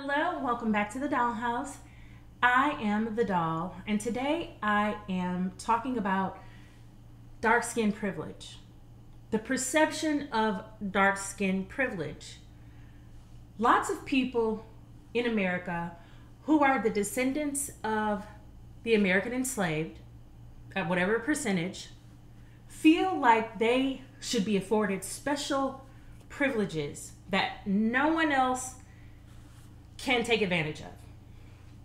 Hello, welcome back to the Dollhouse. I am the doll, and today I am talking about dark skin privilege. The perception of dark skin privilege. Lots of people in America who are the descendants of the American enslaved, at whatever percentage, feel like they should be afforded special privileges that no one else can take advantage of.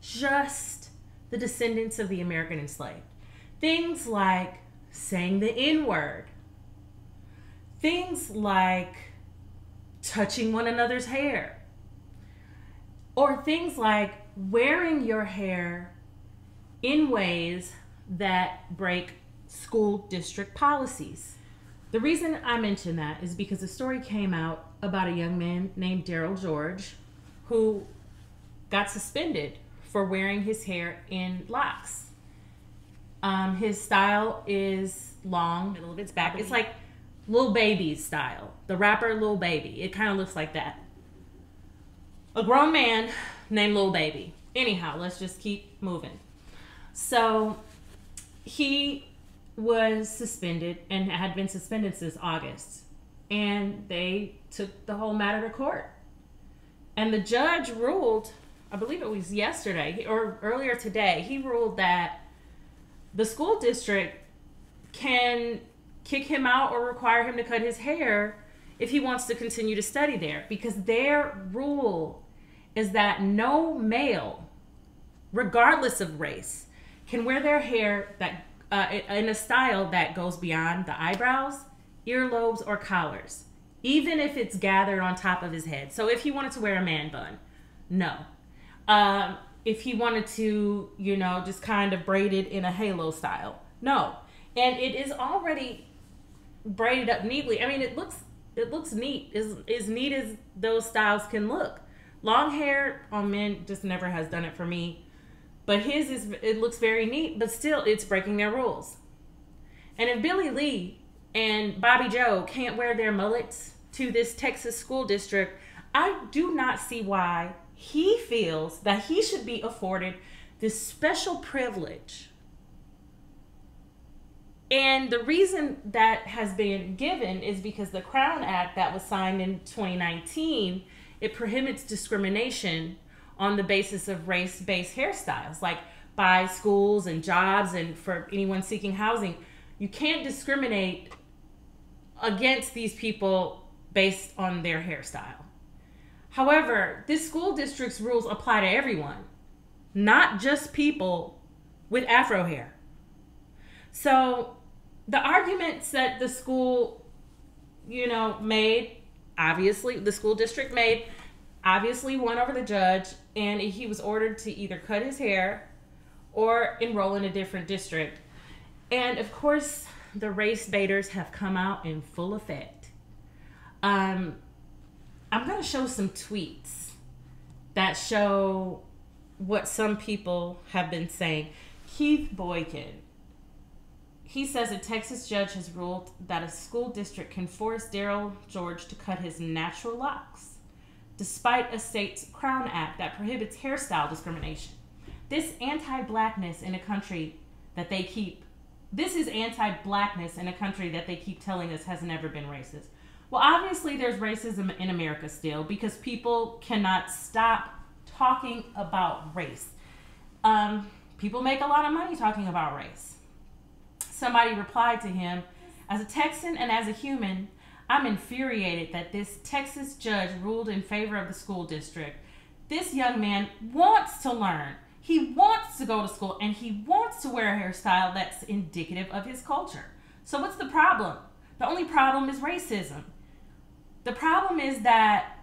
Just the descendants of the American enslaved. Things like saying the N-word. Things like touching one another's hair. Or things like wearing your hair in ways that break school district policies. The reason I mention that is because a story came out about a young man named Darryl George who got suspended for wearing his hair in locks. His style is long, middle of its back. It's like Lil Baby's style. The rapper Lil Baby. It kind of looks like that. A grown man named Lil Baby. Anyhow, let's just keep moving. So he was suspended and had been suspended since August. And they took the whole matter to court. And the judge ruled, I believe it was yesterday or earlier today, he ruled that the school district can kick him out or require him to cut his hair if he wants to continue to study there, because their rule is that no male, regardless of race, can wear their hair that in a style that goes beyond the eyebrows, earlobes, or collars, even if it's gathered on top of his head. So if he wanted to wear a man bun, no. If he wanted to, just kind of braid it in a halo style, no. And it is already braided up neatly. I mean, it looks neat, as neat as those styles can look. Long hair on men just never has done it for me. But it looks very neat, but still it's breaking their rules. And if Billy Lee and Bobby Joe can't wear their mullets to this Texas school district, I do not see why he feels that he should be afforded this special privilege. And the reason that has been given is because the Crown Act that was signed in 2019, it prohibits discrimination on the basis of race-based hairstyles, like by schools and jobs and for anyone seeking housing. You can't discriminate against these people based on their hairstyle. However, this school district's rules apply to everyone, not just people with afro hair. So the arguments that the school, made, obviously, the school district made, obviously won over the judge, and he was ordered to either cut his hair or enroll in a different district. And of course, the race baiters have come out in full effect. I'm going to show some tweets that show what some people have been saying. Keith Boykin, he says a Texas judge has ruled that a school district can force Darryl George to cut his natural locks, despite a state's Crown Act that prohibits hairstyle discrimination. This is anti-blackness in a country that they keep telling us has never been racist. Well, obviously there's racism in America still, because people cannot stop talking about race. People make a lot of money talking about race. Somebody replied to him, as a Texan and as a human, I'm infuriated that this Texas judge ruled in favor of the school district. This young man wants to learn. He wants to go to school, and he wants to wear a hairstyle that's indicative of his culture. So what's the problem? The only problem is racism. The problem is that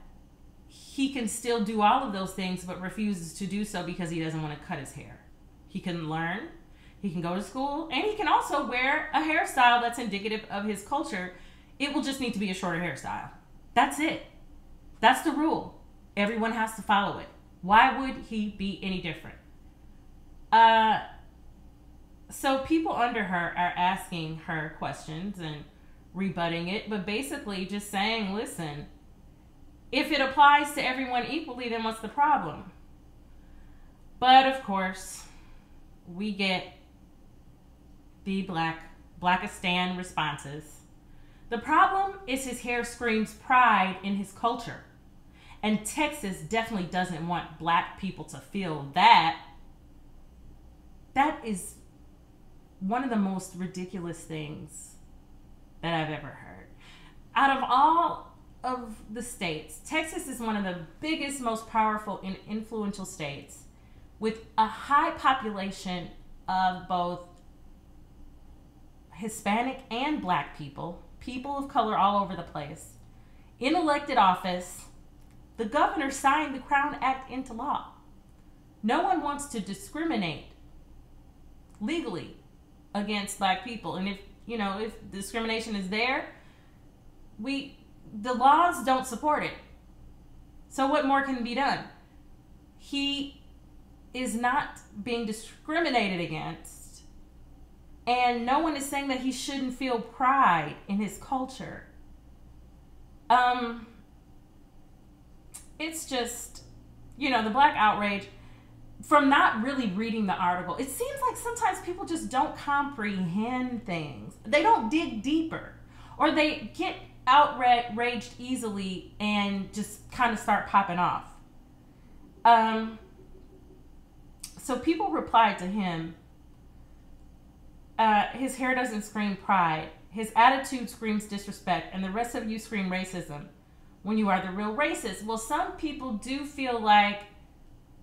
he can still do all of those things but refuses to do so because he doesn't want to cut his hair. He can learn, he can go to school, and he can also wear a hairstyle that's indicative of his culture. It will just need to be a shorter hairstyle. That's it. That's the rule. Everyone has to follow it. Why would he be any different? So people under her are asking her questions and rebutting it, but basically just saying, listen, If it applies to everyone equally, then what's the problem? But of course, we get the Blackistan responses. The problem is his hair screams pride in his culture. And Texas definitely doesn't want black people to feel that. That is one of the most ridiculous things that I've ever heard. Out of all of the states, Texas is one of the biggest, most powerful and influential states with a high population of both Hispanic and black people of color all over the place. In elected office, the governor signed the Crown Act into law. No one wants to discriminate legally against black people. And if discrimination is there, the laws don't support it. So what more can be done? He is not being discriminated against, and no one is saying that he shouldn't feel pride in his culture. It's just, the black outrage from not really reading the article. It seems like sometimes people just don't comprehend things. They don't dig deeper, or they get outraged easily and just kind of start popping off. So people replied to him, his hair doesn't scream pride. His attitude screams disrespect, and the rest of you scream racism when you are the real racist. Well, some people do feel like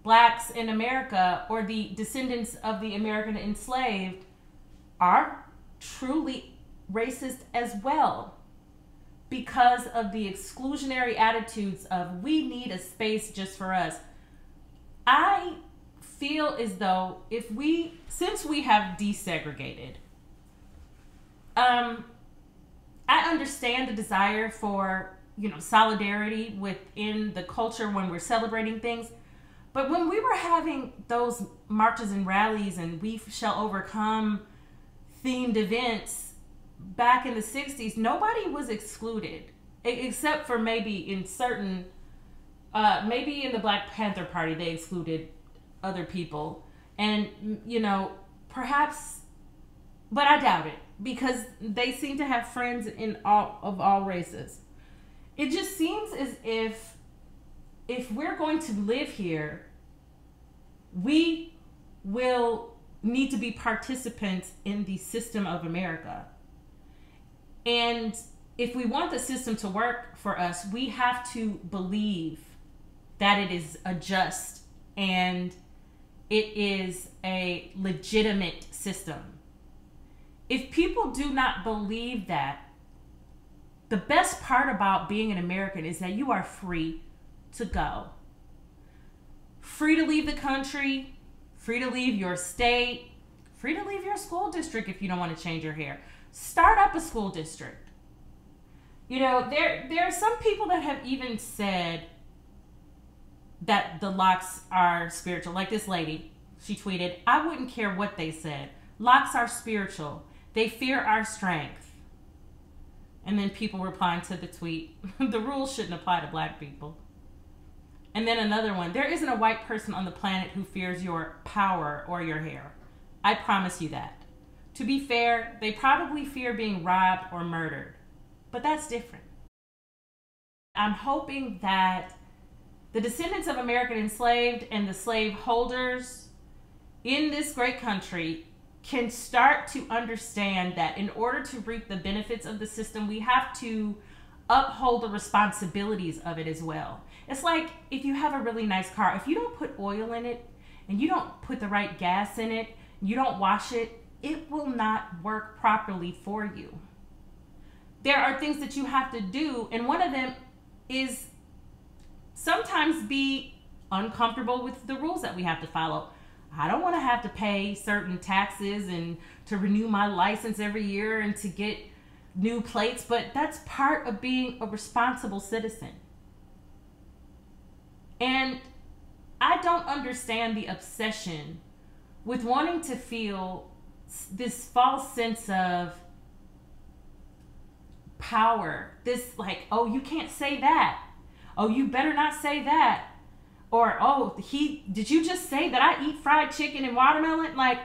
blacks in America, or the descendants of the American enslaved, are truly racist as well, because of the exclusionary attitudes of, we need a space just for us. I feel as though since we have desegregated, I understand the desire for, solidarity within the culture when we're celebrating things. But when we were having those marches and rallies and We Shall Overcome themed events back in the 60s, nobody was excluded, except for maybe in certain, maybe in the Black Panther Party, they excluded other people. And, perhaps, but I doubt it, because they seem to have friends in all races. It just seems as if we're going to live here, we will need to be participants in the system of America. And if we want the system to work for us, we have to believe that it is a just and it is a legitimate system. If people do not believe that, the best part about being an American is that you are free to go. Free to leave the country, free to leave your state, free to leave your school district if you don't want to change your hair. Start up a school district. There are some people that have even said that the locks are spiritual. Like this lady, she tweeted, "I wouldn't care what they said. Locks are spiritual. They fear our strength." And then people replying to the tweet, "The rules shouldn't apply to black people." And then another one, "There isn't a white person on the planet who fears your power or your hair. I promise you that. To be fair, they probably fear being robbed or murdered. But that's different." I'm hoping that the descendants of American enslaved and the slave holders in this great country can start to understand that in order to reap the benefits of the system, we have to uphold the responsibilities of it as well. It's like if you have a really nice car, if you don't put oil in it and you don't put the right gas in it, you don't wash it, it will not work properly for you. There are things that you have to do, and one of them is sometimes be uncomfortable with the rules that we have to follow. I don't want to have to pay certain taxes and to renew my license every year and to get new plates, but that's part of being a responsible citizen. And I don't understand the obsession with wanting to feel this false sense of power. This like, oh, you can't say that. Oh, you better not say that. Or, oh, did you just say that I eat fried chicken and watermelon? Like,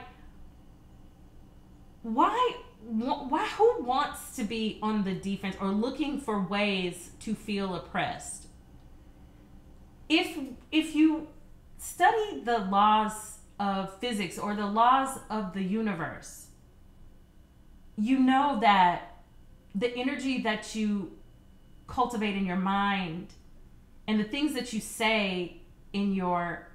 why, who wants to be on the defense or looking for ways to feel oppressed? If you study the laws of physics or the laws of the universe, you know that the energy that you cultivate in your mind and the things that you say in your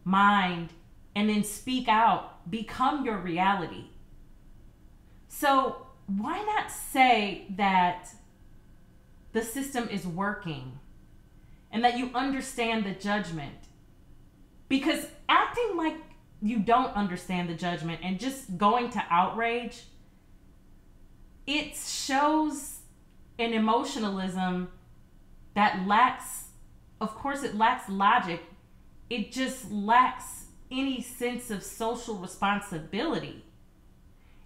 mind and then speak out become your reality. So why not say that the system is working and that you understand the judgment? Because acting like you don't understand the judgment and just going to outrage, it shows an emotionalism that lacks, of course it lacks logic, it just lacks any sense of social responsibility.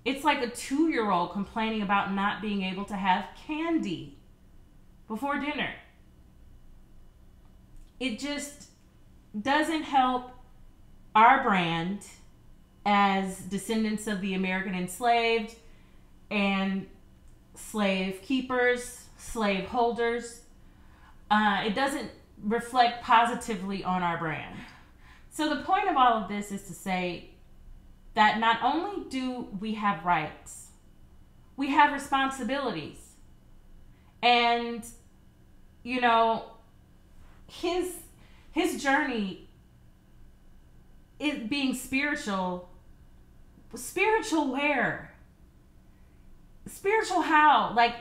It's like a 2-year-old complaining about not being able to have candy before dinner. It just doesn't help our brand as descendants of the American enslaved and slave keepers, slave holders. It doesn't reflect positively on our brand. So the point of all of this is to say that not only do we have rights, we have responsibilities. And, you know, his journey, it being spiritual where? Spiritual how? Like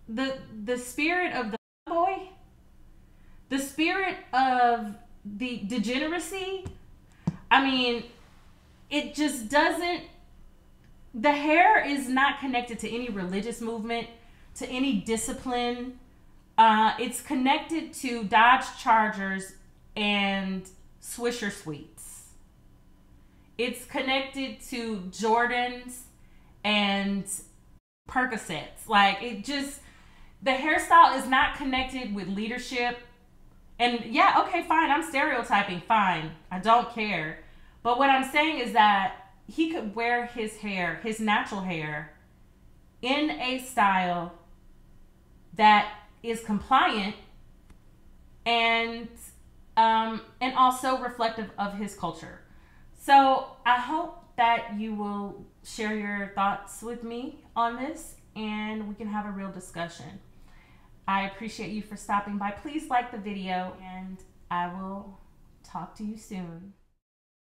the spirit of the boy? The spirit of the degeneracy? I mean, it just doesn't, the hair is not connected to any religious movement, to any discipline. It's connected to Dodge Chargers and Swisher Sweets. It's connected to Jordans and Percocets. Like, it just, the hairstyle is not connected with leadership. And yeah, okay, fine, I'm stereotyping, fine, I don't care. But what I'm saying is that he could wear his hair, his natural hair, in a style that is compliant and also reflective of his culture. So I hope that you will share your thoughts with me on this and we can have a real discussion. I appreciate you for stopping by. Please like the video and I will talk to you soon.